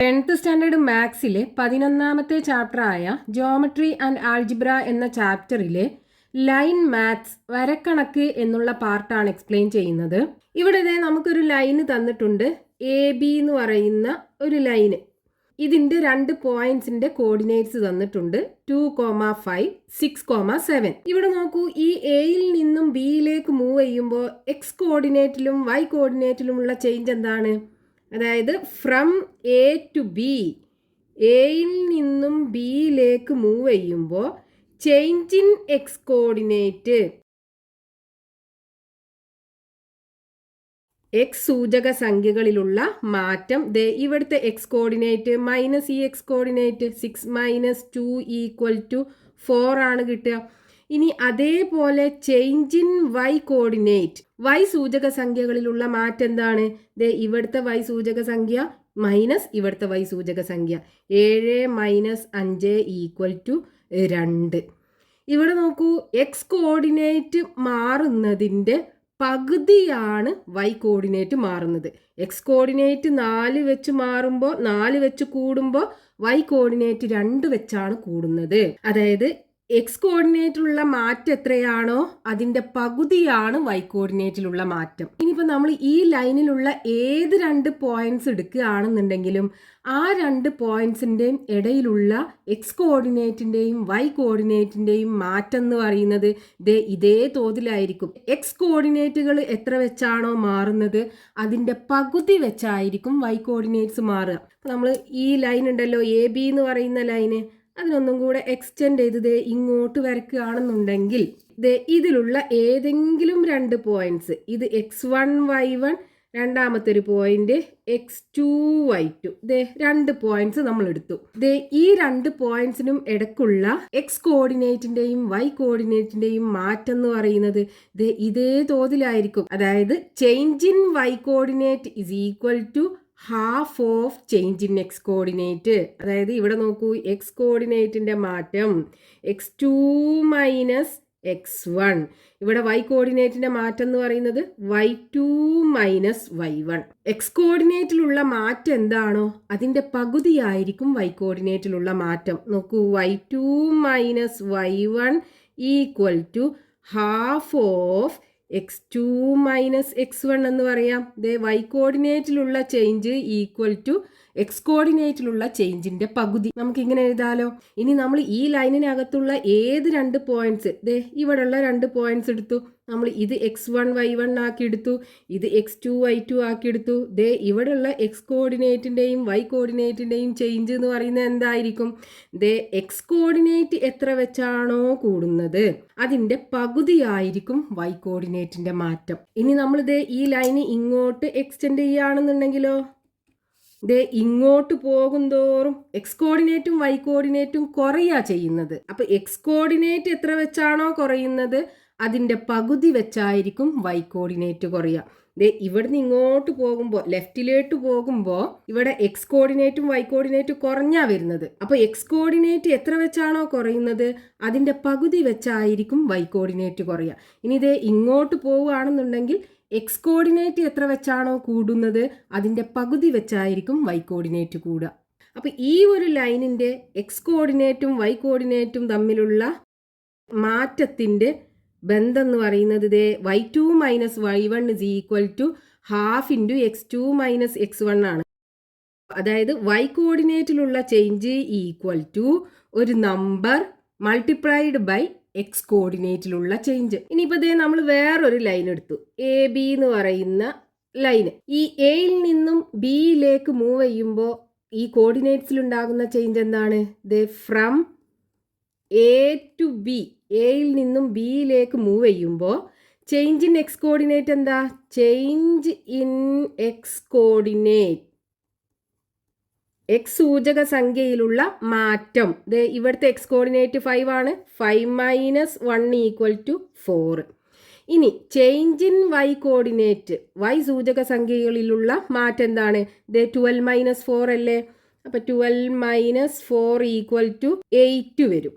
10th standard മാത്സിലെ 11ാമത്തെ ചാപ്റ്ററായ ജോമെട്രി ആൻഡ് ആൾജിബ്ര എന്ന ചാപ്റ്ററിലെ ലൈൻ മാത്സ് വരക്കണക്ക് എന്നുള്ള പാർട്ടാണ് എക്സ്പ്ലെയിൻ ചെയ്യുന്നത്. ഇവിടെ നമുക്കൊരു ലൈന് തന്നിട്ടുണ്ട്, എ ബി എന്ന് പറയുന്ന ഒരു ലൈന്. ഇതിൻ്റെ 2 പോയിന്റ്സിന്റെ കോർഡിനേറ്റ്സ് തന്നിട്ടുണ്ട്, 2,5, 6,7. ഇവിടെ നോക്കൂ, ഈ എയിൽ നിന്നും ബിയിലേക്ക് മൂവ് ചെയ്യുമ്പോൾ എക്സ് കോർഡിനേറ്റിലും വൈ കോർഡിനേറ്റിലുമുള്ള ചേഞ്ച് എന്താണ്? അതായത് ഫ്രം എ ടു ബി, എയിൽ നിന്നും ബിയിലേക്ക് മൂവ് ചെയ്യുമ്പോൾ change in x coordinate, x സൂചക സംഖ്യകളിലുള്ള മാറ്റം. ഇവിടുത്തെ എക്സ് കോർഡിനേറ്റ് മൈനസ് ഈ എക്സ് കോർഡിനേറ്റ് 6 - 2 = 4 ആണ് കിട്ടുക. ഇനി അതേപോലെ change in y coordinate, y സൂചക സംഖ്യകളിലുള്ള മാറ്റം എന്താണ്? ഇവിടുത്തെ വൈ സൂചക സംഖ്യ മൈനസ് ഇവിടുത്തെ വൈ സൂചക സംഖ്യ 7 - 5 = 2. ഇവിടെ നോക്കൂ, എക്സ് കോർഡിനേറ്റ് മാറുന്നതിൻ്റെ പകുതിയാണ് വൈ കോർഡിനേറ്റ് മാറുന്നത്. എക്സ് കോർഡിനേറ്റ് 4 വെച്ച് മാറുമ്പോൾ 4 വെച്ച് കൂടുമ്പോൾ വൈ കോർഡിനേറ്റ് 2 വെച്ചാണ് കൂടുന്നത്. അതായത് എക്സ് കോർഡിനേറ്റിലുള്ള മാറ്റം എത്രയാണോ അതിൻ്റെ പകുതിയാണ് വൈ കോർഡിനേറ്റിലുള്ള മാറ്റം. ഇനിയിപ്പോൾ നമ്മൾ ഈ ലൈനിലുള്ള ഏത് 2 പോയിന്റ്സ് എടുക്കുകയാണെന്നുണ്ടെങ്കിലും ആ 2 പോയിന്റ്സിൻ്റെയും ഇടയിലുള്ള എക്സ് കോർഡിനേറ്റിൻ്റെയും വൈ കോർഡിനേറ്റിൻ്റെയും മാറ്റം എന്ന് പറയുന്നത് ഇതേ തോതിലായിരിക്കും. എക്സ് കോർഡിനേറ്റുകൾ എത്ര വെച്ചാണോ മാറുന്നത് അതിൻ്റെ പകുതി വെച്ചായിരിക്കും വൈ കോർഡിനേറ്റ്സ് മാറുക. അപ്പോൾ നമ്മൾ ഈ ലൈൻ ഉണ്ടല്ലോ, എ ബി എന്ന് പറയുന്ന ലൈന്, അതിനൊന്നും കൂടെ എക്സ്റ്റെൻഡ് ചെയ്ത് ഇങ്ങോട്ട് വരയ്ക്കുകയാണെന്നുണ്ടെങ്കിൽ ഇതിലുള്ള ഏതെങ്കിലും 2 പോയിന്റ്സ്, ഇത് x1 y1, രണ്ടാമത്തെ ഒരു പോയിന്റ് x2 y2, 2 പോയിന്റ്സ് നമ്മൾ എടുത്തു. ഈ 2 പോയിന്റ്സിനും ഇടയ്ക്കുള്ള എക്സ് കോർഡിനേറ്റിന്റെയും വൈ കോർഡിനേറ്റിന്റെയും മാറ്റം എന്ന് പറയുന്നത് ഇതേ തോതിലായിരിക്കും. അതായത് change in y coordinate is equal to half of change in x coordinate. അതായത് ഇവിടെ നോക്കൂ, എക്സ് കോർഡിനേറ്റിന്റെ മാറ്റം x2 - x1, ഇവിടെ വൈ കോർഡിനേറ്റിന്റെ മാറ്റം എന്ന് പറയുന്നത് y2 - y1. എക്സ് കോർഡിനേറ്റിലുള്ള മാറ്റം എന്താണോ അതിന്റെ പകുതിയായിരിക്കും വൈ കോർഡിനേറ്റിലുള്ള മാറ്റം. നോക്കൂ, y2 - y1 = half of x2 - x1 എന്ന് പറയാം. വൈ കോർഡിനേറ്റിലുള്ള ചേഞ്ച് ഈക്വൽ ടു എക്സ് കോർഡിനേറ്റിലുള്ള ചേഞ്ചിന്റെ പകുതി. നമുക്ക് ഇങ്ങനെ എഴുതാലോ. ഇനി നമ്മൾ ഈ ലൈനിനകത്തുള്ള ഏത് 2 പോയിന്റ്സ്, ഇവിടെയുള്ള 2 പോയിന്റ്സ് എടുത്തു, നമ്മൾ ഇത് x1 y1 ആക്കി എടുത്തു, ഇത് x2 y2 ആക്കി എടുത്തു. ഇവിടെയുള്ള എക്സ് കോർഡിനേറ്റിന്റെയും വൈ കോർഡിനേറ്റിന്റെയും ചേഞ്ച് എന്ന് പറയുന്നത് എന്തായിരിക്കും? എക്സ് കോർഡിനേറ്റ് എത്ര വെച്ചാണോ കൂടുന്നത് അതിന്റെ പകുതിയായിരിക്കും വൈ കോർഡിനേറ്റിന്റെ മാറ്റം. ഇനി നമ്മൾ ഈ ലൈന് ഇങ്ങോട്ട് എക്സ്റ്റെൻഡ് ചെയ്യുകയാണെന്നുണ്ടെങ്കിലോ, ഇങ്ങോട്ട് പോകുന്തോറും എക്സ് കോർഡിനേറ്റും വൈ കോർഡിനേറ്റും കുറയാ ചെയ്യുന്നത്. അപ്പൊ എക്സ് കോർഡിനേറ്റ് എത്ര വെച്ചാണോ കുറയുന്നത് അതിന്റെ പകുതി വെച്ചായിരിക്കും വൈ കോർഡിനേറ്റ് കുറയുക. ഇവിടുന്ന് ഇങ്ങോട്ട് പോകുമ്പോൾ, ലെഫ്റ്റിലോട്ട് പോകുമ്പോൾ ഇവിടെ എക്സ് കോർഡിനേറ്റും വൈ കോർഡിനേറ്റും കുറഞ്ഞാ വരുന്നത്. അപ്പൊ എക്സ് കോർഡിനേറ്റ് എത്ര വെച്ചാണോ കുറയുന്നത് അതിന്റെ പകുതി വെച്ചായിരിക്കും വൈ കോർഡിനേറ്റ് കുറയുക. ഇനി ഇങ്ങോട്ട് പോവുകയാണെന്നുണ്ടെങ്കിൽ എക്സ് കോർഡിനേറ്റ് എത്ര വെച്ചാണോ കൂടുന്നത് അതിൻ്റെ പകുതി വെച്ചായിരിക്കും വൈ കോർഡിനേറ്റ് കൂടുക. അപ്പോൾ ഈ ഒരു ലൈനിൻ്റെ എക്സ് കോർഡിനേറ്റും വൈ കോർഡിനേറ്റും തമ്മിലുള്ള മാറ്റത്തിൻ്റെ ബന്ധം എന്ന് പറയുന്നത് y2 - y1 = half into x2 - x1 ആണ്. അതായത് വൈ കോർഡിനേറ്റിലുള്ള ചേഞ്ച് ഈക്വൽ ടു ഒരു നമ്പർ മൾട്ടിപ്ലൈഡ് ബൈ എക്സ് കോർഡിനേറ്റിലുള്ള ചേഞ്ച്. ഇനിയിപ്പോൾ നമ്മൾ വേറൊരു ലൈൻ എടുത്തു, എ ബി എന്ന് പറയുന്ന ലൈന്. ഈ എയിൽ നിന്നും ബിയിലേക്ക് മൂവ് ചെയ്യുമ്പോൾ ഈ കോർഡിനേറ്റ്സിൽ ഉണ്ടാകുന്ന ചേഞ്ച് എന്താണ്? ഫ്രം എ ടു ബി, എയിൽ നിന്നും ബിയിലേക്ക് മൂവ് ചെയ്യുമ്പോൾ ചേഞ്ച് ഇൻ എക്സ് കോർഡിനേറ്റ് എന്താ? Change in x coordinate, x സൂചക സംഖ്യയിലുള്ള മാറ്റം. ഇവിടുത്തെ എക്സ് കോർഡിനേറ്റ് 5 ആണ്, 5 - 1 = 4. ഇനി change in y coordinate, y സൂചക സംഖ്യകളിലുള്ള മാറ്റം എന്താണ്? 12 - 4 അല്ലേ? അപ്പൊ 12 - 4 = 8 വരും.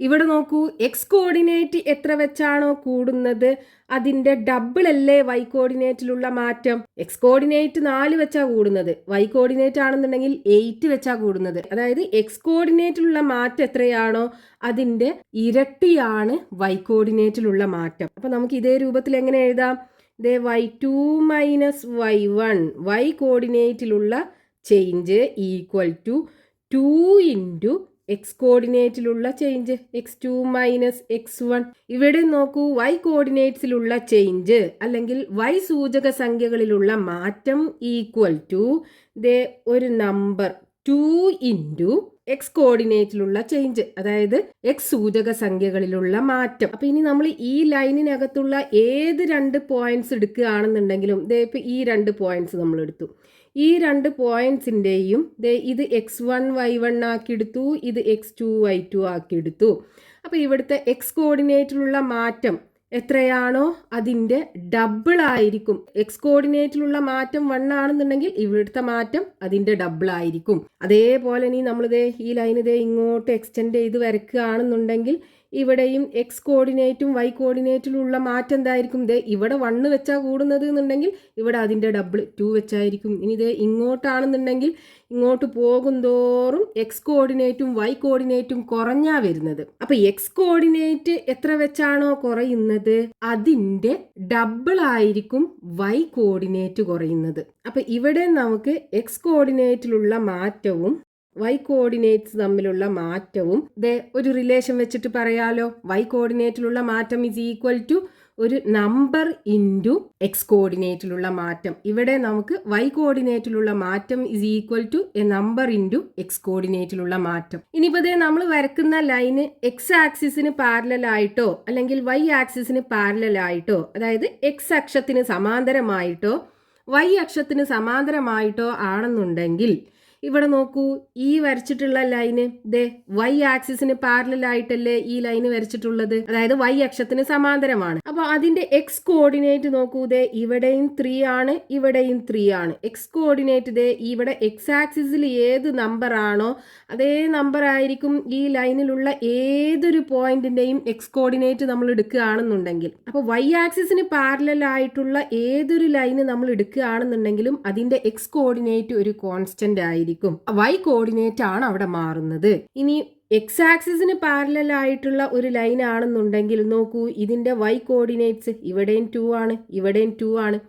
ഇവിടെ നോക്കൂ, എക്സ് കോർഡിനേറ്റ് എത്ര വെച്ചാണോ കൂടുന്നത് അതിന്റെ ഡബിൾ അല്ലേ വൈ കോർഡിനേറ്റിലുള്ള മാറ്റം. എക്സ് കോർഡിനേറ്റ് 4 വെച്ചാ കൂടുന്നത്, വൈ കോർഡിനേറ്റ് ആണെന്നുണ്ടെങ്കിൽ 8 വെച്ചാ കൂടുന്നത്. അതായത് എക്സ് കോർഡിനേറ്റിലുള്ള മാറ്റം എത്രയാണോ അതിന്റെ ഇരട്ടിയാണ് വൈ കോർഡിനേറ്റിലുള്ള മാറ്റം. അപ്പൊ നമുക്ക് ഇതേ രൂപത്തിൽ എങ്ങനെ എഴുതാം? y2 മൈനസ് y1 വൈ കോർഡിനേറ്റിലുള്ള change equal to 2 into x കോർഡിനേറ്റിലുള്ള ചേഞ്ച് x2 മൈനസ് x1. ഇവിടെ നോക്കൂ, വൈ കോർഡിനേറ്റ്സിലുള്ള ചേഞ്ച് അല്ലെങ്കിൽ വൈ സൂചക സംഖ്യകളിലുള്ള മാറ്റം ഈക്വൽ ടു ഒരു നമ്പർ 2 ഇൻറ്റു എക്സ് കോർഡിനേറ്റിലുള്ള ചേഞ്ച്, അതായത് എക്സ് സൂചക സംഖ്യകളിലുള്ള മാറ്റം. അപ്പൊ ഇനി നമ്മൾ ഈ ലൈനിനകത്തുള്ള ഏത് 2 പോയിന്റ്സ് എടുക്കുകയാണെന്നുണ്ടെങ്കിലും ഇപ്പൊ ഈ 2 പോയിന്റ്സ് നമ്മൾ എടുത്തു. ഈ 2 പോയിന്റ്സിൻ്റെയും ഇത് x1 y1 ആക്കിയെടുത്തു, ഇത് x2 y2 ആക്കിയെടുത്തു. അപ്പോൾ ഇവിടുത്തെ എക്സ് കോർഡിനേറ്റിലുള്ള മാറ്റം എത്രയാണോ അതിൻ്റെ ഡബിൾ ആയിരിക്കും. എക്സ് കോർഡിനേറ്റിലുള്ള മാറ്റം 1 ആണെന്നുണ്ടെങ്കിൽ ഇവിടുത്തെ മാറ്റം അതിൻ്റെ ഡബിൾ ആയിരിക്കും. അതേപോലെ ഇനി നമ്മളിതേ ഈ ലൈൻ ഇങ്ങോട്ട് എക്സ്റ്റെൻഡ് ചെയ്ത് വരയ്ക്കുകയാണെന്നുണ്ടെങ്കിൽ ഇവിടെയും എക്സ് കോർഡിനേറ്റും വൈ കോർഡിനേറ്റിലുള്ള മാറ്റം എന്തായിരിക്കും? ഇവിടെ 1 വെച്ചാൽ കൂടുന്നത് എന്നുണ്ടെങ്കിൽ ഇവിടെ അതിൻ്റെ ഡബിൾ 2 വെച്ചായിരിക്കും. ഇനി ഇങ്ങോട്ടാണെന്നുണ്ടെങ്കിൽ ഇങ്ങോട്ട് പോകും തോറും എക്സ് കോർഡിനേറ്റും വൈ കോർഡിനേറ്റും കുറഞ്ഞാ വരുന്നത്. അപ്പൊ എക്സ് കോർഡിനേറ്റ് എത്ര വെച്ചാണോ കുറയുന്നത് അതിൻ്റെ ഡബിൾ ആയിരിക്കും വൈ കോർഡിനേറ്റ് കുറയുന്നത്. അപ്പൊ ഇവിടെ നമുക്ക് എക്സ് കോർഡിനേറ്റിലുള്ള മാറ്റവും വൈ കോർഡിനേറ്റ്സ് തമ്മിലുള്ള മാറ്റവും ഒരു റിലേഷൻ വെച്ചിട്ട് പറയാലോ. വൈ കോർഡിനേറ്റിലുള്ള മാറ്റം ഇസ് ഈക്വൽ ടു ഒരു നമ്പർ ഇൻറ്റു എക്സ് കോർഡിനേറ്റിലുള്ള മാറ്റം. ഇവിടെ നമുക്ക് വൈ കോർഡിനേറ്റിലുള്ള മാറ്റം is equal to a number into x കോർഡിനേറ്റിലുള്ള മാറ്റം. ഇനിയിപ്പോൾ നമ്മൾ വരക്കുന്ന ലൈന് എക്സ് ആക്സിസിന് പാരലൽ ആയിട്ടോ അല്ലെങ്കിൽ വൈ ആക്സിസിന് പാരലൽ ആയിട്ടോ, അതായത് എക്സ് അക്ഷത്തിന് സമാന്തരമായിട്ടോ വൈ അക്ഷത്തിന് സമാന്തരമായിട്ടോ ആണെന്നുണ്ടെങ്കിൽ ഇവിടെ നോക്കൂ, ഈ വരച്ചിട്ടുള്ള ലൈന് വൈ ആക്സിസിന് പാരലൽ ആയിട്ടല്ലേ ഈ ലൈന് വരച്ചിട്ടുള്ളത്, അതായത് വൈ അക്ഷത്തിന് സമാന്തരമാണ്. അപ്പൊ അതിന്റെ എക്സ് കോർഡിനേറ്റ് നോക്കൂ, ഇവിടെയും 3 ആണ്, ഇവിടെയും 3 ആണ്. എക്സ് കോർഡിനേറ്റ് ഇവിടെ എക്സ് ആക്സിസിൽ ഏത് നമ്പർ ആണോ അതേ നമ്പർ ആയിരിക്കും ഈ ലൈനിലുള്ള ഏതൊരു പോയിന്റിന്റെയും എക്സ് കോർഡിനേറ്റ് നമ്മൾ എടുക്കുകയാണെന്നുണ്ടെങ്കിൽ. അപ്പൊ വൈ ആക്സിസിന് പാരലൽ ആയിട്ടുള്ള ഏതൊരു ലൈന് നമ്മൾ എടുക്കുകയാണെന്നുണ്ടെങ്കിലും അതിന്റെ എക്സ് കോർഡിനേറ്റ് ഒരു കോൺസ്റ്റന്റ് ആയിരിക്കും. വൈ കോർഡിനേറ്റ് ആണ് അവിടെ മാറുന്നത്. ഇനി എക്സ് ആക്സിസിന് പാരലൽ ആയിട്ടുള്ള ഒരു ലൈൻ ആണെന്നുണ്ടെങ്കിൽ നോക്കൂ, ഇതിന്റെ വൈ കോർഡിനേറ്റ്സ് ഇവിടെയും 2 ആണ്, ഇവിടെയും 2 ആണ്.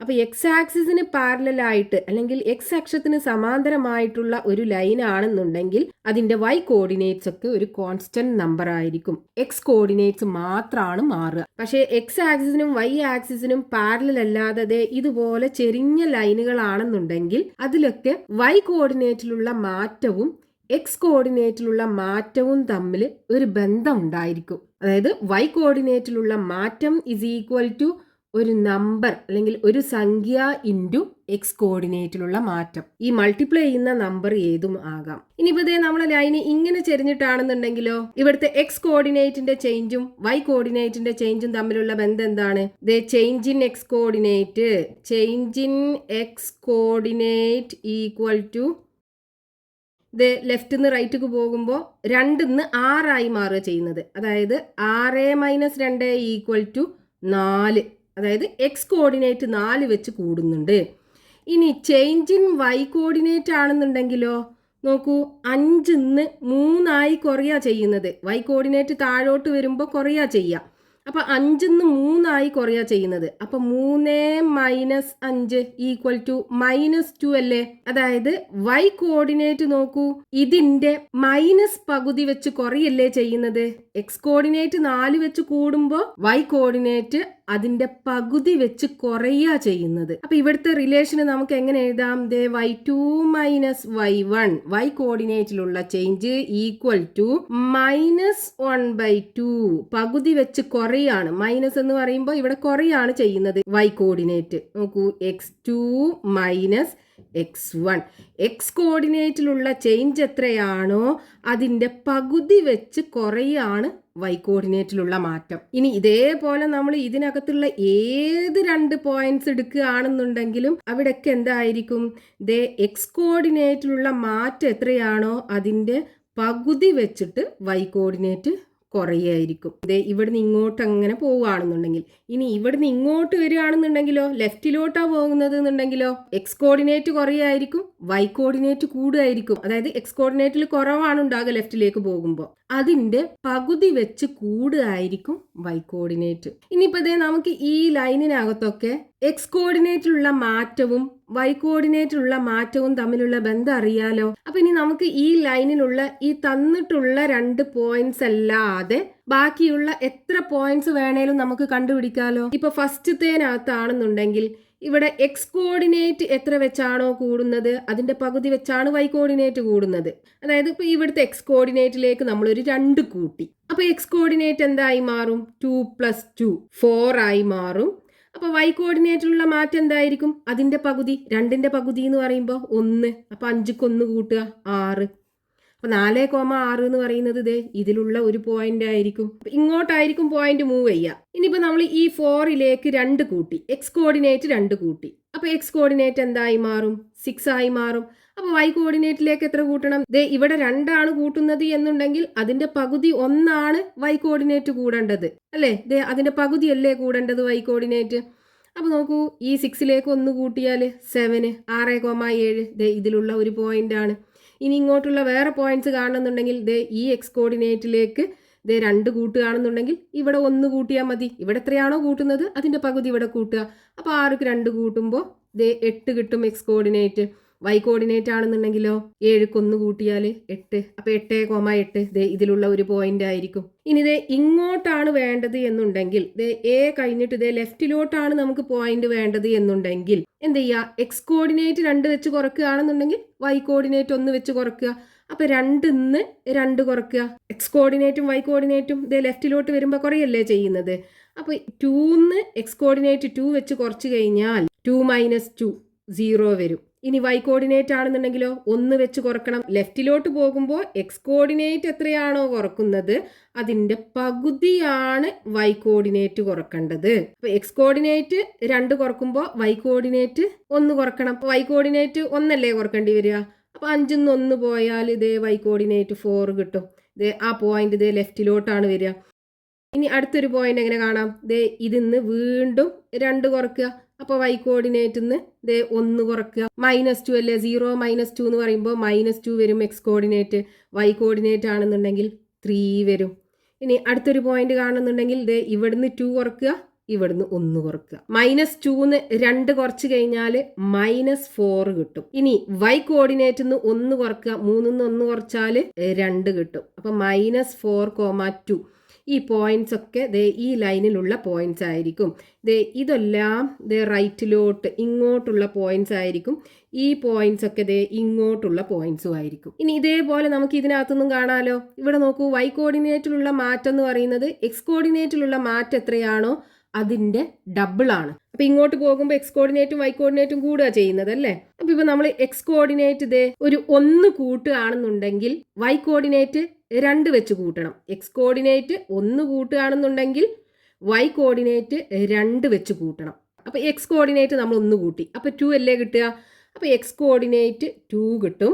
അപ്പൊ എക്സ് ആക്സിസിന് പാരലൽ ആയിട്ട് അല്ലെങ്കിൽ എക്സ് അക്ഷത്തിന് സമാന്തരമായിട്ടുള്ള ഒരു ലൈൻ ആണെന്നുണ്ടെങ്കിൽ അതിന്റെ വൈ കോർഡിനേറ്റ്സ് ഒക്കെ ഒരു കോൺസ്റ്റന്റ് നമ്പർ ആയിരിക്കും. എക്സ് കോർഡിനേറ്റ്സ് മാത്രമാണ് മാറുക. പക്ഷേ എക്സ് ആക്സിസിനും വൈ ആക്സിസിനും പാരലൽ അല്ലാതെ ഇതുപോലെ ചെരിഞ്ഞ ലൈനുകളാണെന്നുണ്ടെങ്കിൽ അതിലൊക്കെ വൈ കോർഡിനേറ്റിലുള്ള മാറ്റവും എക്സ് കോർഡിനേറ്റിലുള്ള മാറ്റവും തമ്മിൽ ഒരു ബന്ധം ഉണ്ടായിരിക്കും. അതായത് വൈ കോർഡിനേറ്റിലുള്ള മാറ്റം ഇസ് ഈക്വൽ ടു ഒരു നമ്പർ അല്ലെങ്കിൽ ഒരു സംഖ്യ ഇൻറ്റു എക്സ് കോർഡിനേറ്റിലുള്ള മാറ്റം. ഈ മൾട്ടിപ്ലൈ ചെയ്യുന്ന നമ്പർ ഏതും ആകാം. ഇനിയിപ്പോൾ നമ്മളെ ലൈന് ഇങ്ങനെ ചെരിഞ്ഞിട്ടാണെന്നുണ്ടെങ്കിലോ ഇവിടുത്തെ എക്സ് കോർഡിനേറ്റിന്റെ ചേഞ്ചും വൈ കോർഡിനേറ്റിന്റെ ചേഞ്ചും തമ്മിലുള്ള ബന്ധം എന്താണ്? Change in x coordinate equal to left നിന്ന് റൈറ്റിക്ക് പോകുമ്പോൾ 2 6 മാറുക ചെയ്യുന്നത്. അതായത് 6 - 2 ഈക്വൽ ടു 4. അതായത് എക്സ് കോർഡിനേറ്റ് 4 വെച്ച് കൂടുന്നുണ്ട്. ഇനി ചേഞ്ച് ഇൻ വൈ കോർഡിനേറ്റ് ആണെന്നുണ്ടെങ്കിലോ നോക്കൂ, 5 3 കുറയാ ചെയ്യുന്നത്. വൈ കോർഡിനേറ്റ് താഴോട്ട് വരുമ്പോൾ കുറയാ ചെയ്യുക. അപ്പൊ 5 3 കുറയാ ചെയ്യുന്നത്. അപ്പൊ 3 - 5 ഈക്വൽ ടു -2 അല്ലേ? അതായത് വൈ കോർഡിനേറ്റ് നോക്കൂ, ഇതിന്റെ മൈനസ് പകുതി വെച്ച് കുറയല്ലേ ചെയ്യുന്നത്. എക്സ് കോർഡിനേറ്റ് 4 വെച്ച് കൂടുമ്പോൾ വൈ കോർഡിനേറ്റ് അതിന്റെ പകുതി വെച്ച് കുറയാ ചെയ്യുന്നത്. അപ്പൊ ഇവിടുത്തെ റിലേഷന് നമുക്ക് എങ്ങനെ എഴുതാം? y2 - y1 വൈ കോർഡിനേറ്റിലുള്ള ചേഞ്ച് ഈക്വൽ ടു -1/2 പകുതി വെച്ച് കുറയാണ്. മൈനസ് എന്ന് പറയുമ്പോൾ ഇവിടെ കുറയാണ് ചെയ്യുന്നത് വൈ കോർഡിനേറ്റ്. നോക്കൂ, x2 - x1 എക്സ് കോർഡിനേറ്റിലുള്ള ചേഞ്ച് എത്രയാണോ അതിന്റെ പകുതി വെച്ച് കുറയാണ് വൈ കോർഡിനേറ്റിലുള്ള മാറ്റം. ഇനി ഇതേപോലെ നമ്മൾ ഇതിനകത്തുള്ള ഏത് 2 പോയിന്റ്സ് എടുക്കുകയാണെന്നുണ്ടെങ്കിലും അവിടെയൊക്കെ എന്തായിരിക്കും? എക്സ് കോർഡിനേറ്റിലുള്ള മാറ്റം എത്രയാണോ അതിന്റെ പകുതി വെച്ചിട്ട് വൈ കോർഡിനേറ്റ് കുറയായിരിക്കും. ദേ ഇവിടുന്ന് ഇങ്ങോട്ട് അങ്ങനെ പോവുകയാണെന്നുണ്ടെങ്കിൽ, ഇനി ഇവിടുന്ന് ഇങ്ങോട്ട് വരികയാണെന്നുണ്ടെങ്കിലോ, ലെഫ്റ്റിലോട്ടാ പോകുന്നത് എന്നുണ്ടെങ്കിലോ എക്സ് കോർഡിനേറ്റ് കുറയായിരിക്കും, വൈ കോർഡിനേറ്റ് കൂടുകയായിരിക്കും. അതായത് എക്സ് കോർഡിനേറ്റിൽ കുറവാണ് ഉണ്ടാകുക ലെഫ്റ്റിലേക്ക് പോകുമ്പോൾ, അതിന്റെ പകുതി വെച്ച് കൂടുകയായിരിക്കും വൈ കോർഡിനേറ്റ്. ഇനിയിപ്പോൾ ഇതേ നമുക്ക് ഈ ലൈനിനകത്തൊക്കെ എക്സ് കോർഡിനേറ്റിലുള്ള മാറ്റവും വൈ കോർഡിനേറ്റിലുള്ള മാറ്റവും തമ്മിലുള്ള ബന്ധം അറിയാലോ. അപ്പൊ ഇനി നമുക്ക് ഈ ലൈനിലുള്ള ഈ തന്നിട്ടുള്ള 2 പോയിന്റ്സ് അല്ലാതെ ബാക്കിയുള്ള എത്ര പോയിന്റ്സ് വേണേലും നമുക്ക് കണ്ടുപിടിക്കാലോ. ഇപ്പൊ ഫസ്റ്റത്തേനകത്താണെന്നുണ്ടെങ്കിൽ ഇവിടെ എക്സ് കോർഡിനേറ്റ് എത്ര വെച്ചാണോ കൂടുന്നത് അതിന്റെ പകുതി വെച്ചാണ് വൈ കോർഡിനേറ്റ് കൂടുന്നത്. അതായത് ഇപ്പൊ ഇവിടുത്തെ എക്സ് കോർഡിനേറ്റിലേക്ക് നമ്മളൊരു 2 കൂട്ടി. അപ്പൊ എക്സ് കോർഡിനേറ്റ് എന്തായി മാറും? 2 + 2 4 ആയി മാറും. അപ്പൊ വൈ കോർഡിനേറ്റിലുള്ള മാറ്റം എന്തായിരിക്കും? അതിന്റെ പകുതി, 2ന്റെ പകുതി എന്ന് പറയുമ്പോൾ 1. അപ്പൊ 5ക്ക് 1 കൂട്ടുക 6. അപ്പൊ 4,6 എന്ന് പറയുന്നത് ഇതേ ഇതിലുള്ള ഒരു പോയിന്റ് ആയിരിക്കും. ഇങ്ങോട്ടായിരിക്കും പോയിന്റ് മൂവ് ചെയ്യുക. ഇനിയിപ്പോ നമ്മൾ ഈ 4ലേക്ക് 2 കൂട്ടി, എക്സ് കോർഡിനേറ്റ് 2 കൂട്ടി. അപ്പൊ എക്സ് കോർഡിനേറ്റ് എന്തായി മാറും? 6 ആയി മാറും. അപ്പൊ വൈ കോർഡിനേറ്റിലേക്ക് എത്ര കൂട്ടണം? ദേ ഇവിടെ 2 കൂട്ടുന്നത് എന്നുണ്ടെങ്കിൽ അതിന്റെ പകുതി 1 വൈ കോർഡിനേറ്റ് കൂടേണ്ടത് അല്ലേ? ദേ അതിന്റെ പകുതി അല്ലേ കൂടേണ്ടത് വൈ കോർഡിനേറ്റ്. അപ്പൊ നോക്കൂ, ഈ 6ലേക്ക് 1 കൂട്ടിയാൽ 7, 6,7 ദേ ഇതിലുള്ള ഒരു പോയിന്റ് ആണ്. ഇനി ഇങ്ങോട്ടുള്ള വേറെ പോയിന്റ്സ് കാണുന്നുണ്ടെങ്കിൽ ദേ ഈ എക്സ് കോർഡിനേറ്റിലേക്ക് ദേ 2 കൂട്ടുകയാണെന്നുണ്ടെങ്കിൽ ഇവിടെ 1 കൂട്ടിയാൽ മതി. ഇവിടെ എത്രയാണോ കൂട്ടുന്നത് അതിന്റെ പകുതി ഇവിടെ കൂട്ടുക. അപ്പൊ 6ക്ക് 2 കൂട്ടുമ്പോൾ ദേ 8 കിട്ടും എക്സ് കോർഡിനേറ്റ്. വൈ കോർഡിനേറ്റ് ആണെന്നുണ്ടെങ്കിലോ 7ക്ക് 1 കൂട്ടിയാൽ 8. അപ്പൊ 8,8 ദേ ഇതിലുള്ള ഒരു പോയിന്റ് ആയിരിക്കും. ഇനി ദേ ഇങ്ങോട്ടാണ് വേണ്ടത് എന്നുണ്ടെങ്കിൽ, ദേ എ കഴിഞ്ഞിട്ട് ദേ ലെഫ്റ്റിലോട്ടാണ് നമുക്ക് പോയിന്റ് വേണ്ടത് എന്നുണ്ടെങ്കിൽ എന്ത് ചെയ്യുക? എക്സ് കോർഡിനേറ്റ് 2 വെച്ച് കുറക്കുകയാണെന്നുണ്ടെങ്കിൽ വൈ കോർഡിനേറ്റ് 1 വെച്ച് കുറക്കുക. അപ്പൊ 2ന്ന് 2 കുറക്കുക. എക്സ് കോർഡിനേറ്റും വൈ കോർഡിനേറ്റും ദേ ലെഫ്റ്റിലോട്ട് വരുമ്പോൾ കുറയല്ലേ ചെയ്യുന്നത്. അപ്പൊ 2ന്ന് എക്സ് കോർഡിനേറ്റ് 2 വെച്ച് കുറച്ച് കഴിഞ്ഞാൽ 2 - 2 0 വരും. ഇനി വൈ കോർഡിനേറ്റ് ആണെന്നുണ്ടെങ്കിലോ 1 വെച്ച് കുറക്കണം. ലെഫ്റ്റിലോട്ട് പോകുമ്പോൾ എക്സ് കോർഡിനേറ്റ് എത്രയാണോ കുറക്കുന്നത് അതിന്റെ പകുതിയാണ് വൈ കോർഡിനേറ്റ് കുറക്കേണ്ടത്. അപ്പൊ എക്സ് കോർഡിനേറ്റ് 2 കുറക്കുമ്പോൾ വൈ കോർഡിനേറ്റ് 1 കുറക്കണം. വൈ കോർഡിനേറ്റ് 1 കുറക്കേണ്ടി വരിക. അപ്പൊ 5ന്ന് 1 പോയാൽ ഇതേ വൈ കോർഡിനേറ്റ് 4 കിട്ടും. ഇതേ ആ പോയിന്റ് ഇതേ ലെഫ്റ്റിലോട്ടാണ് വരിക. ഇനി അടുത്തൊരു പോയിന്റ് എങ്ങനെ കാണാം? ദേ ഇതിന്ന് വീണ്ടും 2 കുറക്കുക. അപ്പോൾ വൈ കോർഡിനേറ്റിന്ന് ദേ 1 കുറക്കുക. -2 അല്ലേ? 0 - 2 എന്ന് പറയുമ്പോൾ -2 വരും എക്സ് കോർഡിനേറ്റ്. വൈ കോർഡിനേറ്റ് ആണെന്നുണ്ടെങ്കിൽ 3 വരും. ഇനി അടുത്തൊരു പോയിന്റ് കാണുന്നുണ്ടെങ്കിൽ ദേ ഇവിടുന്ന് 2 കുറക്കുക, ഇവിടുന്ന് 1 കുറക്കുക. -2ന്ന് 2 കുറച്ച് കഴിഞ്ഞാൽ -4 കിട്ടും. ഇനി വൈ കോർഡിനേറ്റിന്ന് 1 കുറക്കുക, 3ന്ന് 1 കുറച്ചാൽ 2 കിട്ടും. അപ്പൊ -4,2 ഈ പോയിന്റ്സ് ഒക്കെ ദേ ഈ ലൈനിലുള്ള പോയിന്റ്സ് ആയിരിക്കും. ദേ ഇതെല്ലാം ദേ റൈറ്റിലോട്ട് ഇങ്ങോട്ടുള്ള പോയിന്റ്സ് ആയിരിക്കും. ഈ പോയിന്റ്സ് ഒക്കെ ദേ ഇങ്ങോട്ടുള്ള പോയിന്റ്സും ആയിരിക്കും. ഇനി ഇതേപോലെ നമുക്ക് ഇതിനകത്തൊന്നും കാണാലോ. ഇവിടെ നോക്കൂ, വൈ കോർഡിനേറ്റിലുള്ള മാറ്റം എന്ന് പറയുന്നത് എക്സ് കോർഡിനേറ്റിലുള്ള മാറ്റം എത്രയാണോ അതിന്റെ ഡബിൾ ആണ്. അപ്പൊ ഇങ്ങോട്ട് പോകുമ്പോൾ എക്സ് കോർഡിനേറ്റും വൈ കോർഡിനേറ്റും കൂടുക ചെയ്യുന്നത് അല്ലേ? അപ്പൊ ഇപ്പൊ നമ്മൾ എക്സ് കോർഡിനേറ്റ് ഇതേ ഒരു 1 കൂട്ടുകയാണെന്നുണ്ടെങ്കിൽ വൈ കോർഡിനേറ്റ് 2 വെച്ച് കൂട്ടണം. എക്സ് കോർഡിനേറ്റ് 1 കൂട്ടുകയാണെന്നുണ്ടെങ്കിൽ വൈ കോർഡിനേറ്റ് 2 വെച്ച് കൂട്ടണം. അപ്പൊ എക്സ് കോർഡിനേറ്റ് നമ്മൾ 1 കൂട്ടി, അപ്പൊ 2 അല്ലേ കിട്ടുക. അപ്പൊ എക്സ് കോർഡിനേറ്റ് 2 കിട്ടും.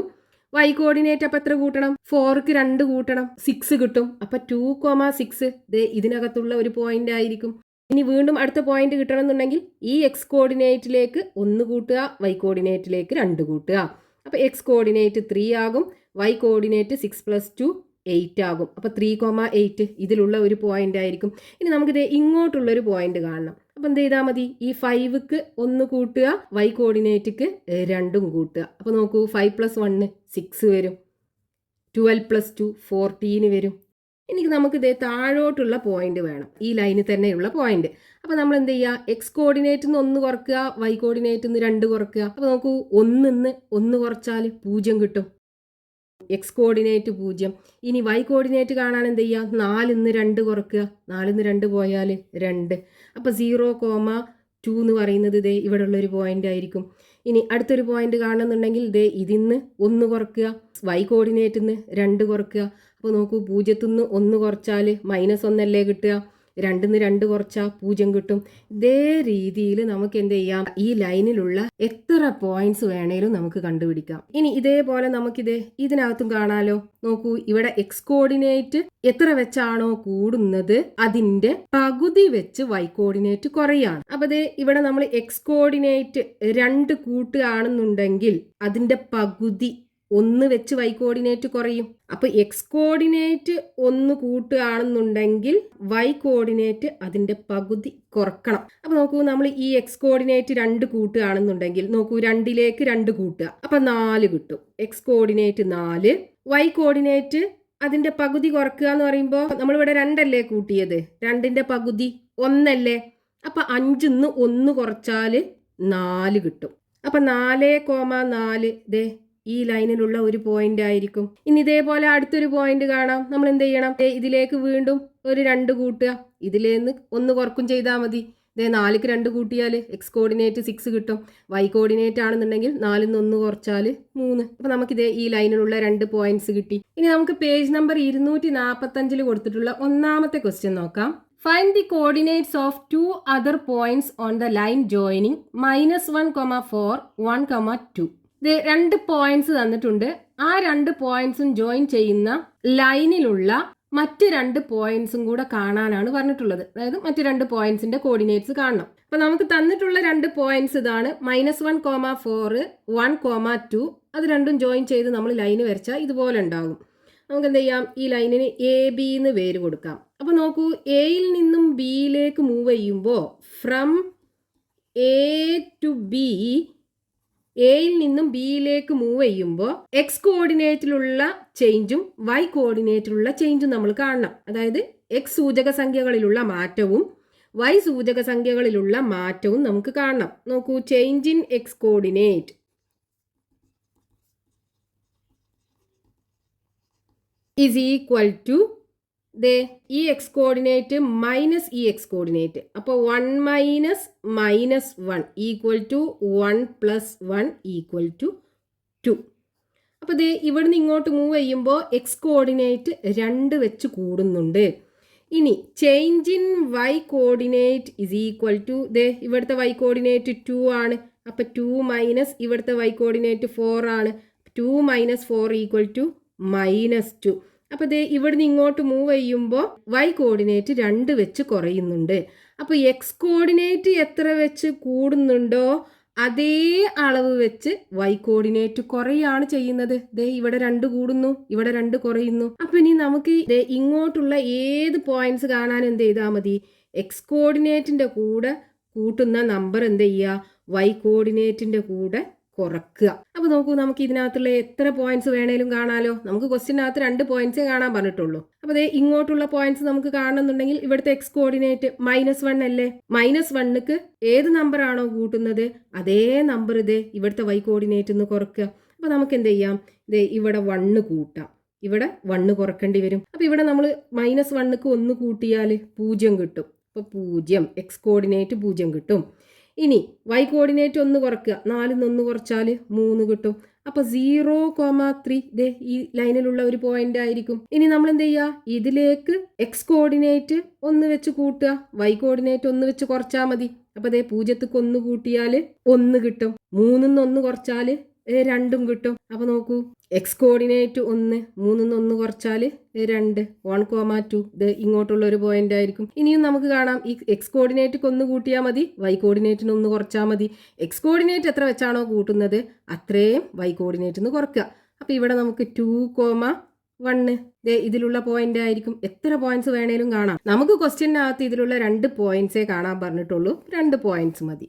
വൈ കോർഡിനേറ്റ് അപ്പൊ എത്ര കൂട്ടണം? 4ക്ക് 2 കൂട്ടണം, 6 കിട്ടും. അപ്പൊ 2,6 ദേ ഇതിനകത്തുള്ള ഒരു പോയിന്റ് ആയിരിക്കും. ഇനി വീണ്ടും അടുത്ത പോയിന്റ് കിട്ടണം എന്നുണ്ടെങ്കിൽ ഈ എക്സ് കോർഡിനേറ്റിലേക്ക് 1 കൂട്ടുക, വൈ കോർഡിനേറ്റിലേക്ക് 2 കൂട്ടുക. അപ്പൊ എക്സ് കോർഡിനേറ്റ് 3 ആകും, വൈ കോർഡിനേറ്റ് 6 + 2 8 ആകും. അപ്പൊ 3,8 ഇതിലുള്ള ഒരു പോയിന്റ് ആയിരിക്കും. ഇനി നമുക്കിത് ഇങ്ങോട്ടുള്ളൊരു പോയിന്റ് കാണണം. അപ്പൊ എന്ത് ചെയ്താൽ മതി? ഈ 5ക്ക് 1 കൂട്ടുക, വൈ കോർഡിനേറ്റിക്ക് 2 കൂട്ടുക. അപ്പൊ നോക്കൂ, 5 + 1 6 വരും, 12 + 2 14 വരും. ഇനി നമുക്ക് ഇതേ താഴോട്ടുള്ള പോയിന്റ് വേണം, ഈ ലൈനിൽ തന്നെയുള്ള പോയിന്റ്. അപ്പൊ നമ്മൾ എന്ത് ചെയ്യുക? എക്സ് കോർഡിനേറ്റിൽ നിന്ന് 1 കുറക്കുക, വൈ കോർഡിനേറ്റിൽ നിന്ന് 2 കുറക്കുക. അപ്പൊ നോക്കൂ, 1ന്ന് 1 കുറച്ചാൽ 0 കിട്ടും, എക്സ് കോർഡിനേറ്റ് 0. ഇനി വൈ കോർഡിനേറ്റ് കാണാൻ എന്ത് ചെയ്യുക? 4ന്ന് 2 കുറക്കുക, 4ന്ന് 2 പോയാൽ 2. അപ്പൊ 0,2 എന്ന് പറയുന്നത് ഇതേ ഇവിടെ ഉള്ളൊരു പോയിന്റ് ആയിരിക്കും. ഇനി അടുത്തൊരു പോയിന്റ് കാണുന്നുണ്ടെങ്കിൽ ഇതേ ഇതിന്ന് 1 കുറക്കുക, വൈ കോർഡിനേറ്റിൽ നിന്ന് 2 കുറക്കുക. അപ്പോൾ നോക്കൂ, 0ന്ന് 1 കുറച്ചാൽ -1 അല്ലേ കിട്ടുക. 2ന്ന് 2 കുറച്ചാൽ 0 കിട്ടും. ഇതേ രീതിയിൽ നമുക്ക് എന്ത് ചെയ്യാം, ഈ ലൈനിലുള്ള എത്ര പോയിന്റ്സ് വേണേലും നമുക്ക് കണ്ടുപിടിക്കാം. ഇനി ഇതേപോലെ നമുക്കിത് ഇതിനകത്തും കാണാലോ. നോക്കൂ, ഇവിടെ എക്സ് കോർഡിനേറ്റ് എത്ര വെച്ചാണോ കൂടുന്നത് അതിന്റെ പകുതി വെച്ച് വൈ കോർഡിനേറ്റ് കുറയാണ്. അപ്പൊ ദേ ഇവിടെ നമ്മൾ എക്സ് കോർഡിനേറ്റ് 2 കൂട്ടുകയാണെന്നുണ്ടെങ്കിൽ അതിന്റെ പകുതി 1 വെച്ച് വൈ കോർഡിനേറ്റ് കുറയും. അപ്പൊ എക്സ് കോർഡിനേറ്റ് 1 കൂട്ടുകയാണെന്നുണ്ടെങ്കിൽ വൈ കോർഡിനേറ്റ് അതിന്റെ പകുതി കുറക്കണം. അപ്പൊ നോക്കൂ, നമ്മൾ ഈ എക്സ് കോർഡിനേറ്റ് 2 കൂട്ടുകയാണെന്നുണ്ടെങ്കിൽ നോക്കൂ, 2ലേക്ക് 2 കൂട്ടുക, അപ്പൊ 4 കിട്ടും. എക്സ് കോർഡിനേറ്റ് 4, വൈ കോർഡിനേറ്റ് അതിന്റെ പകുതി കുറക്കുക എന്ന് പറയുമ്പോൾ നമ്മളിവിടെ 2 അല്ലേ കൂട്ടിയത്, 2ന്റെ പകുതി 1 അല്ലേ. അപ്പൊ 5ന്ന് 1 കുറച്ചാല് 4 കിട്ടും. അപ്പൊ 4,4 ദേ ഈ ലൈനിലുള്ള ഒരു പോയിന്റ് ആയിരിക്കും. ഇനി ഇതേപോലെ അടുത്തൊരു പോയിന്റ് കാണാം. നമ്മൾ എന്ത് ചെയ്യണം, ഇതിലേക്ക് വീണ്ടും ഒരു 2 കൂട്ടുക, ഇതിലേന്ന് 1 കുറക്കും ചെയ്താൽ മതി. ഇതേ 4ക്ക് 2 കൂട്ടിയാൽ എക്സ് കോർഡിനേറ്റ് 6 കിട്ടും. വൈ കോർഡിനേറ്റ് ആണെന്നുണ്ടെങ്കിൽ 4ന്ന് 1 കുറച്ചാൽ 3. അപ്പൊ നമുക്കിതേ ഈ ലൈനിലുള്ള 2 പോയിന്റ്സ് കിട്ടി. ഇനി നമുക്ക് പേജ് നമ്പർ 245 കൊടുത്തിട്ടുള്ള ഒന്നാമത്തെ ക്വസ്റ്റ്യൻ നോക്കാം. Find the coordinates of 2 other points on the line joining -1,4, 1,2. 2 points തന്നിട്ടുണ്ട്. ആ 2 പോയിന്റ്സും ജോയിൻ ചെയ്യുന്ന ലൈനിലുള്ള മറ്റ് 2 പോയിന്റ്സും കൂടെ കാണാനാണ് പറഞ്ഞിട്ടുള്ളത്. അതായത് മറ്റ് 2 പോയിന്റ്സിന്റെ കോർഡിനേറ്റ്സ് കാണണം. അപ്പൊ നമുക്ക് തന്നിട്ടുള്ള 2 പോയിന്റ്സ് ഇതാണ്, -1,4, 1,2. അത് രണ്ടും ജോയിൻ ചെയ്ത് നമ്മൾ ലൈന് വരച്ചാൽ ഇതുപോലെ ഉണ്ടാകും. നമുക്ക് എന്ത് ചെയ്യാം, ഈ ലൈനിന് എ ബി എന്ന് പേര് കൊടുക്കാം. അപ്പൊ നോക്കൂ, എയിൽ നിന്നും ബിയിലേക്ക് മൂവ് ചെയ്യുമ്പോൾ ഫ്രം എ ടു ബി, എയിൽ നിന്നും ബിയിലേക്ക് മൂവ് ചെയ്യുമ്പോൾ എക്സ് കോർഡിനേറ്റിലുള്ള ചേഞ്ചും വൈ കോർഡിനേറ്റിലുള്ള ചേഞ്ചും നമ്മൾ കാണണം. അതായത് എക്സ് സൂചക സംഖ്യകളിലുള്ള മാറ്റവും വൈ സൂചക സംഖ്യകളിലുള്ള മാറ്റവും നമുക്ക് കാണണം. നോക്കൂ, change in x coordinate is equal to ഈ എക്സ് കോർഡിനേറ്റ് മൈനസ് ഈ എക്സ് കോർഡിനേറ്റ്. അപ്പോൾ 1 - -1 ഈക്വൽ ടു 1 + 1 ഈക്വൽ ടു 2. അപ്പോൾ ഇവിടുന്ന് ഇങ്ങോട്ട് മൂവ് ചെയ്യുമ്പോൾ എക്സ് കോർഡിനേറ്റ് 2 വെച്ച് കൂടുന്നുണ്ട്. ഇനി change in y coordinate is equal to ഇവിടുത്തെ വൈ കോർഡിനേറ്റ് 2 ആണ്. അപ്പോൾ 2 മൈനസ് ഇവിടുത്തെ വൈ കോർഡിനേറ്റ് 4 ആണ്. 2 - 4 ഈക്വൽ ടു -2. അപ്പോൾ ഇവിടുന്ന് ഇങ്ങോട്ട് മൂവ് ചെയ്യുമ്പോൾ വൈ കോർഡിനേറ്റ് 2 വെച്ച് കുറയുന്നുണ്ട്. അപ്പോൾ എക്സ് കോർഡിനേറ്റ് എത്ര വെച്ച് കൂടുന്നുണ്ടോ അതേ അളവ് വെച്ച് വൈ കോർഡിനേറ്റ് കുറയാണ് ചെയ്യുന്നത്. ഇവിടെ 2 കൂടുന്നു, ഇവിടെ 2 കുറയുന്നു. അപ്പൊ ഇനി നമുക്ക് ഇങ്ങോട്ടുള്ള ഏത് പോയിന്റ്സ് കാണാൻ എന്ത് ചെയ്താൽ മതി, എക്സ് കോർഡിനേറ്റിന്റെ കൂടെ കൂട്ടുന്ന നമ്പർ എന്ത് ചെയ്യുക, വൈ കോർഡിനേറ്റിന്റെ കൂടെ കുറക്കുക. അപ്പൊ നോക്കൂ, നമുക്ക് ഇതിനകത്തുള്ള എത്ര പോയിന്റ്സ് വേണേലും കാണാലോ. നമുക്ക് ക്വസ്റ്റ്യനകത്ത് 2 പോയിന്റ്സേ കാണാൻ പറഞ്ഞിട്ടുള്ളൂ. അപ്പൊ ഇങ്ങോട്ടുള്ള പോയിന്റ്സ് നമുക്ക് കാണണമെന്നുണ്ടെങ്കിൽ ഇവിടുത്തെ എക്സ് കോർഡിനേറ്റ് -1 അല്ലേ, -1ക്ക് ഏത് നമ്പർ ആണോ കൂട്ടുന്നത് അതേ നമ്പർ ഇവിടുത്തെ വൈ കോർഡിനേറ്റ് ഒന്ന് കുറക്കുക. അപ്പൊ നമുക്ക് എന്ത് ചെയ്യാം, ഇവിടെ 1 കൂട്ടാം, ഇവിടെ 1 കുറക്കേണ്ടി വരും. അപ്പൊ ഇവിടെ നമ്മൾ -1ക്ക് 1 കൂട്ടിയാൽ 0 കിട്ടും. അപ്പൊ 0 എക്സ് കോർഡിനേറ്റ് 0 കിട്ടും. ഇനി വൈ കോർഡിനേറ്റ് 1 കുറക്കുക, 4ന്ന് 1 കുറച്ചാൽ 3 കിട്ടും. അപ്പൊ 0,3 ഈ ലൈനിലുള്ള ഒരു പോയിന്റ് ആയിരിക്കും. ഇനി നമ്മൾ എന്ത് ചെയ്യുക, ഇതിലേക്ക് എക്സ് കോർഡിനേറ്റ് 1 വെച്ച് കൂട്ടുക, വൈ കോർഡിനേറ്റ് 1 വെച്ച് കുറച്ചാൽ മതി. അപ്പൊ 0ക്ക് 1 കൂട്ടിയാൽ 1 കിട്ടും. 3ന്ന് 1 കുറച്ചാൽ 2 കിട്ടും. അപ്പൊ നോക്കൂ, എക്സ് കോർഡിനേറ്റ് 1, 3ന്ന് 1 കുറച്ചാൽ 2, 1,2 ഇങ്ങോട്ടുള്ള ഒരു പോയിന്റ് ആയിരിക്കും. ഇനിയും നമുക്ക് കാണാം, ഈ എക്സ് കോർഡിനേറ്റ് 1 കൂട്ടിയാൽ മതി, വൈ കോർഡിനേറ്റിന് 1 കുറച്ചാൽ മതി. എക്സ് കോർഡിനേറ്റ് എത്ര വെച്ചാണോ കൂട്ടുന്നത് അത്രയും വൈ കോർഡിനേറ്റിന് കുറക്കുക. അപ്പൊ ഇവിടെ നമുക്ക് 2,1 ഇതിലുള്ള പോയിന്റ് ആയിരിക്കും. എത്ര പോയിന്റ്സ് വേണേലും കാണാം. നമുക്ക് ക്വസ്റ്റ്യനകത്ത് ഇതിലുള്ള 2 പോയിന്റ്സേ കാണാൻ പറഞ്ഞിട്ടുള്ളൂ, 2 പോയിന്റ്സ് മതി.